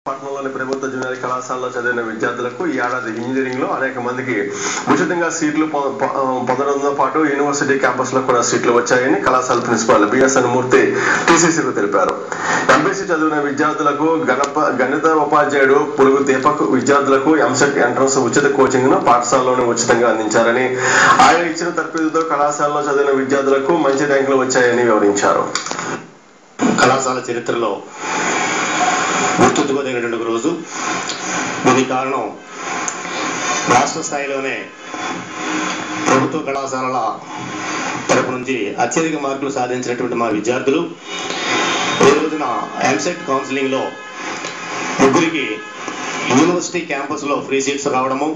పట్టణంలోని ప్రభుత్వ జూనియర్ కళాశాలలో చదివిన విద్యార్థులకు ఈ ఏడాది ఇంజనీరింగ్ లో అనేక మందికి ఉచితంగా సీట్లు పొందడంతో పాటు యూనివర్సిటీ క్యాంపస్ లో కూడా సీట్లు వచ్చాయని కళాశాల ప్రిన్సిపాల్ బిఎస్ఎన్ మూర్తి టీసీసీకు తెలిపారు. ఎంపీసీ చదివిన విద్యార్థులకు గణిత ఉపాధ్యాయుడు పులుగు దీపక్ విద్యార్థులకు ఎంసెట్ ఎంట్రన్స్ ఉచిత కోచింగ్ ను పాఠశాలలోనే ఉచితంగా అందించారని, ఆయన ఇచ్చిన తర్ఫీదుతో కళాశాలలో చదివిన విద్యార్థులకు మంచి ర్యాంకులు వచ్చాయని వివరించారు. కళాశాల చరిత్రలో గుర్తుంచుకోదగినటువంటి రోజు. దీనికి కారణం రాష్ట్ర స్థాయిలోనే ప్రభుత్వ కళాశాలల తరపు నుంచి అత్యధిక మార్కులు సాధించినటువంటి మా విద్యార్థులు ఈ రోజున ఎంసెట్ కౌన్సిలింగ్లో ముగ్గురికి యూనివర్సిటీ క్యాంపస్లో ఫ్రీ సీట్స్ రావడము,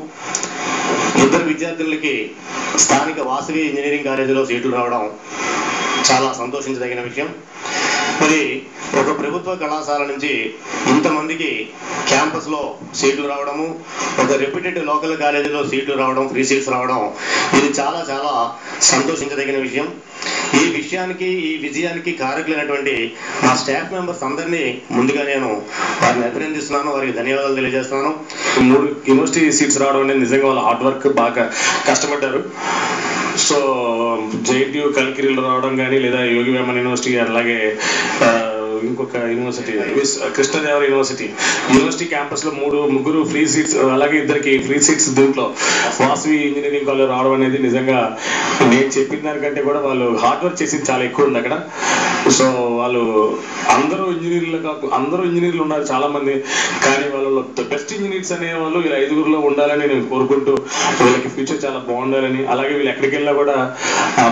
ఇద్దరు విద్యార్థులకి స్థానిక వాసవి ఇంజనీరింగ్ కాలేజీలో సీట్లు రావడం చాలా సంతోషించదగిన విషయం. మరి ఒక ప్రభుత్వ కళాశాల నుంచి ఇంతమందికి క్యాంపస్లో సీట్లు రావడము, ఒక రెప్యూటెడ్ లోకల్ కాలేజీలో సీట్లు రావడం, ఫ్రీ సీట్స్ రావడం, ఇది చాలా చాలా సంతోషించదగిన విషయం. ఈ విషయానికి, ఈ విజయానికి కారకులైనటువంటి మా స్టాఫ్ మెంబర్స్ అందరినీ ముందుగా నేను వారిని అభినందిస్తున్నాను, వారికి ధన్యవాదాలు తెలియజేస్తున్నాను. 3 యూనివర్సిటీ సీట్స్ రావడం అనేది నిజంగా వాళ్ళ హార్డ్ వర్క్, బాగా కష్టపడ్డారు. సో జేఎన్టీయూ కలికిరీలో రావడం కానీ, లేదా యోగి వేమన్ యూనివర్సిటీ, అలాగే ఇంకొక యూనివర్సిటీ కృష్ణదేవరాయ యూనివర్సిటీ క్యాంపస్ లో ముగ్గురు ఫ్రీ సీట్స్, అలాగే ఇద్దరికి ఫ్రీ సీట్స్ దీంట్లో వాసవి ఇంజనీరింగ్ కాలేజ్ రావడం అనేది నిజంగా నేను చెప్పిన దానికంటే కూడా వాళ్ళు హార్డ్ వర్క్ చేసింది చాలా ఎక్కువ ఉంది అక్కడ. సో వాళ్ళు అందరూ ఇంజనీర్లు ఉన్నారు చాలా మంది, కానీ వాళ్ళలో బెస్ట్ ఇంజనీర్స్ అనే వాళ్ళు వీళ్ళ 5గురిలో ఉండాలని నేను కోరుకుంటూ, వీళ్ళకి ఫ్యూచర్ చాలా బాగుండాలని, అలాగే వీళ్ళు ఎక్కడికి వెళ్ళినా కూడా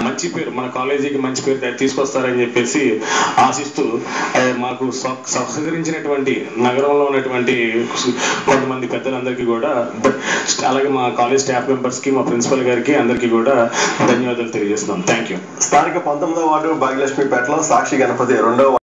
మంచి పేరు, మన కాలేజీకి మంచి పేరు తీసుకొస్తారని చెప్పేసి ఆశిస్తూ, మాకు సహకరించినటువంటి నగరంలో ఉన్నటువంటి కొంతమంది పెద్దలందరికీ కూడా, అలాగే మా కాలేజ్ స్టాఫ్ మెంబర్స్ కి, మా ప్రిన్సిపల్ గారికి అందరికీ కూడా ధన్యవాదాలు తెలియజేస్తున్నాం. Thank you. స్థానిక 19వ వార్డు భాగ్యలక్ష్మిపేటలో సాక్షి గణపతి 2వ